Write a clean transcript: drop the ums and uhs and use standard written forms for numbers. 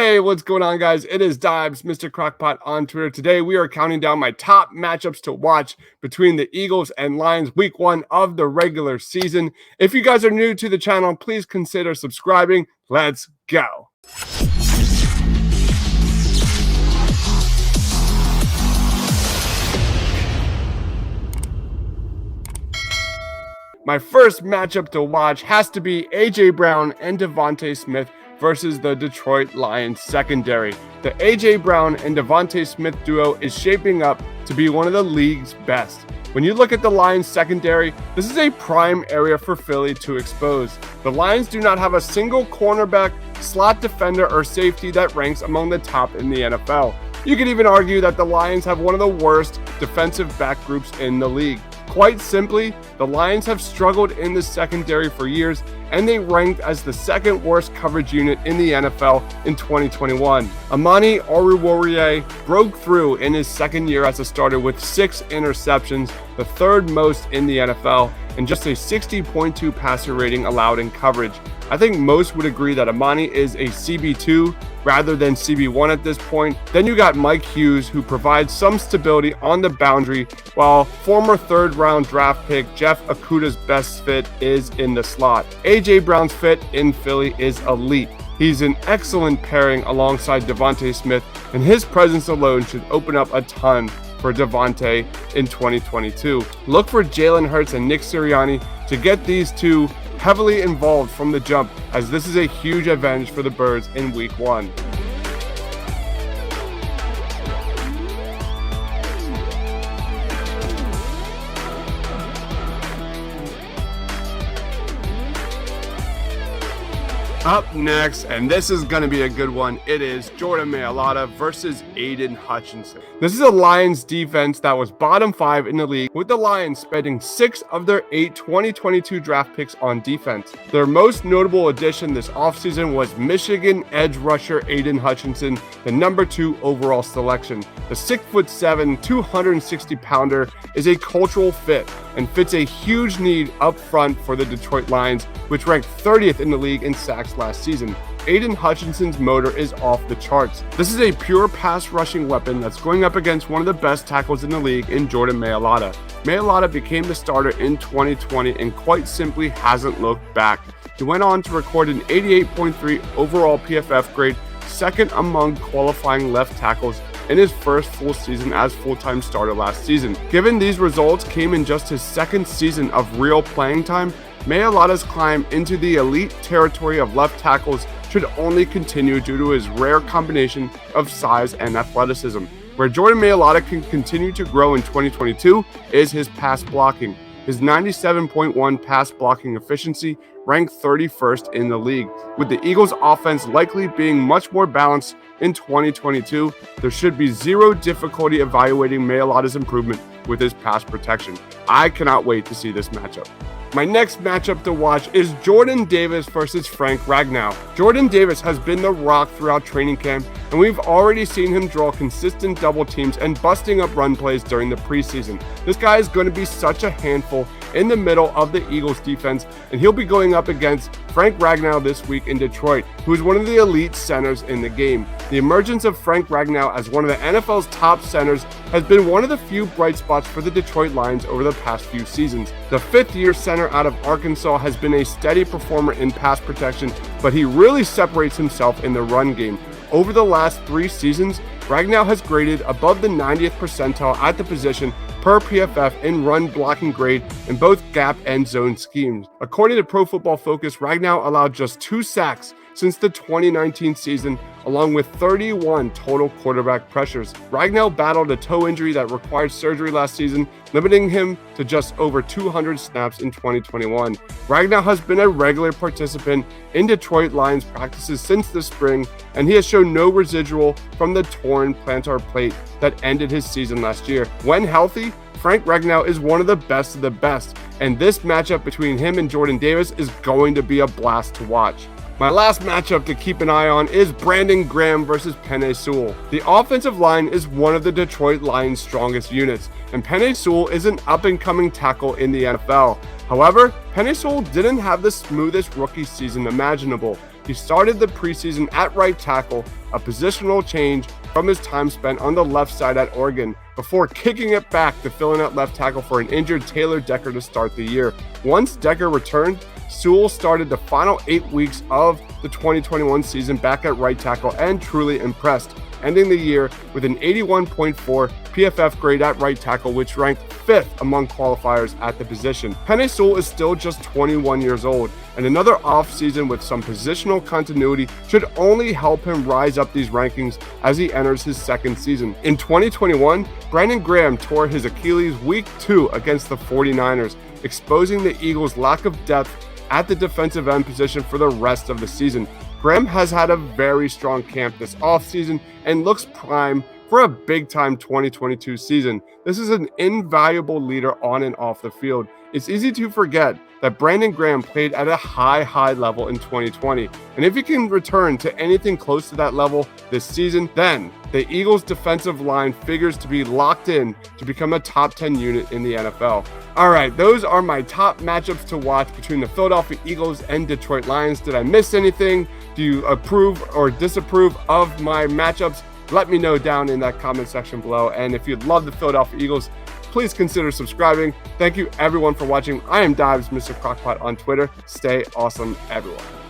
Hey, what's going on, guys? It is Dibes, Mr. Crockpot on Twitter. Today, we are counting down my top matchups to watch between the Eagles and Lions week 1 of the regular season. If you guys are new to the channel, please consider subscribing. Let's go. My first matchup to watch has to be A.J. Brown and DeVonta Smith versus the Detroit Lions secondary. The A.J. Brown and DeVonta Smith duo is shaping up to be one of the league's best. When you look at the Lions secondary, this is a prime area for Philly to expose. The Lions do not have a single cornerback, slot defender, or safety that ranks among the top in the NFL. You could even argue that the Lions have one of the worst defensive back groups in the league. Quite simply, the Lions have struggled in the secondary for years, and they ranked as the second worst coverage unit in the NFL in 2021. Amani Oruwariye broke through in his second year as a starter with 6 interceptions, the third most in the NFL, and just a 60.2 passer rating allowed in coverage. I think most would agree that Amani is a CB2 rather than CB1 at this point. Then you got Mike Hughes, who provides some stability on the boundary, while former third-round draft pick Jeff Okudah's best fit is in the slot. A.J. Brown's fit in Philly is elite. He's an excellent pairing alongside DeVonta Smith, and his presence alone should open up a ton for DeVonta in 2022. Look for Jalen Hurts and Nick Sirianni to get these two heavily involved from the jump, as this is a huge advantage for the Birds in week 1. Up next, and this is going to be a good one, it is Jordan Mailata versus Aidan Hutchinson. This is a Lions defense that was bottom 5 in the league, with the Lions spending 6 of their 8 2022 draft picks on defense. Their most notable addition this offseason was Michigan edge rusher Aidan Hutchinson, the number 2 overall selection. The 6'7", 260-pounder is a cultural fit and fits a huge need up front for the Detroit Lions, which ranked 30th in the league in sacks last season. Aidan Hutchinson's motor is off the charts. This is a pure pass rushing weapon that's going up against one of the best tackles in the league in Jordan Mailata. Mailata became the starter in 2020 and quite simply hasn't looked back. He went on to record an 88.3 overall PFF grade, second among qualifying left tackles in his first full season as full-time starter last season. Given these results came in just his second season of real playing time, Mailata's climb into the elite territory of left tackles should only continue due to his rare combination of size and athleticism. Where Jordan Mailata can continue to grow in 2022 is his pass blocking. His 97.1 pass blocking efficiency ranked 31st in the league. With the Eagles' offense likely being much more balanced in 2022, there should be zero difficulty evaluating Mailata's improvement with his pass protection. I cannot wait to see this matchup. My next matchup to watch is Jordan Davis versus Frank Ragnow. Jordan Davis has been the rock throughout training camp, and we've already seen him draw consistent double teams and busting up run plays during the preseason. This guy is going to be such a handful in the middle of the Eagles defense, and he'll be going up against Frank Ragnow this week in Detroit, who is one of the elite centers in the game. The emergence of Frank Ragnow as one of the NFL's top centers has been one of the few bright spots for the Detroit Lions over the past few seasons. The 5th-year center out of Arkansas has been a steady performer in pass protection, but he really separates himself in the run game. Over the last 3 seasons, Ragnow has graded above the 90th percentile at the position per PFF in run blocking grade in both gap and zone schemes. According to Pro Football Focus, Ragnow allowed just 2 sacks since the 2019 season, along with 31 total quarterback pressures. Ragnow battled a toe injury that required surgery last season, limiting him to just over 200 snaps in 2021. Ragnow has been a regular participant in Detroit Lions practices since the spring, and he has shown no residual from the torn plantar plate that ended his season last year. When healthy, Frank Ragnow is one of the best, and this matchup between him and Jordan Davis is going to be a blast to watch. My last matchup to keep an eye on is Brandon Graham versus Penei Sewell. The offensive line is one of the Detroit Lions' strongest units, and Penei Sewell is an up-and-coming tackle in the NFL. However, Penei Sewell didn't have the smoothest rookie season imaginable. He started the preseason at right tackle, a positional change from his time spent on the left side at Oregon, before kicking it back to fill in at left tackle for an injured Taylor Decker to start the year. Once Decker returned, Sewell started the final 8 weeks of the 2021 season back at right tackle and truly impressed, ending the year with an 81.4 PFF grade at right tackle, which ranked 5th among qualifiers at the position. Penei Sewell is still just 21 years old, and another offseason with some positional continuity should only help him rise up these rankings as he enters his second season. In 2021, Brandon Graham tore his Achilles week 2 against the 49ers, exposing the Eagles' lack of depth at the defensive end position for the rest of the season. Graham has had a very strong camp this offseason and looks prime for a big-time 2022 season. This is an invaluable leader on and off the field. It's easy to forget that Brandon Graham played at a high level in 2020. And if he can return to anything close to that level this season, then the Eagles' defensive line figures to be locked in to become a top 10 unit in the NFL. All right, those are my top matchups to watch between the Philadelphia Eagles and Detroit Lions. Did I miss anything? Do you approve or disapprove of my matchups? Let me know down in that comment section below. And if you love the Philadelphia Eagles, please consider subscribing. Thank you everyone for watching. I am Dives, Mr. Crockpot on Twitter. Stay awesome, everyone.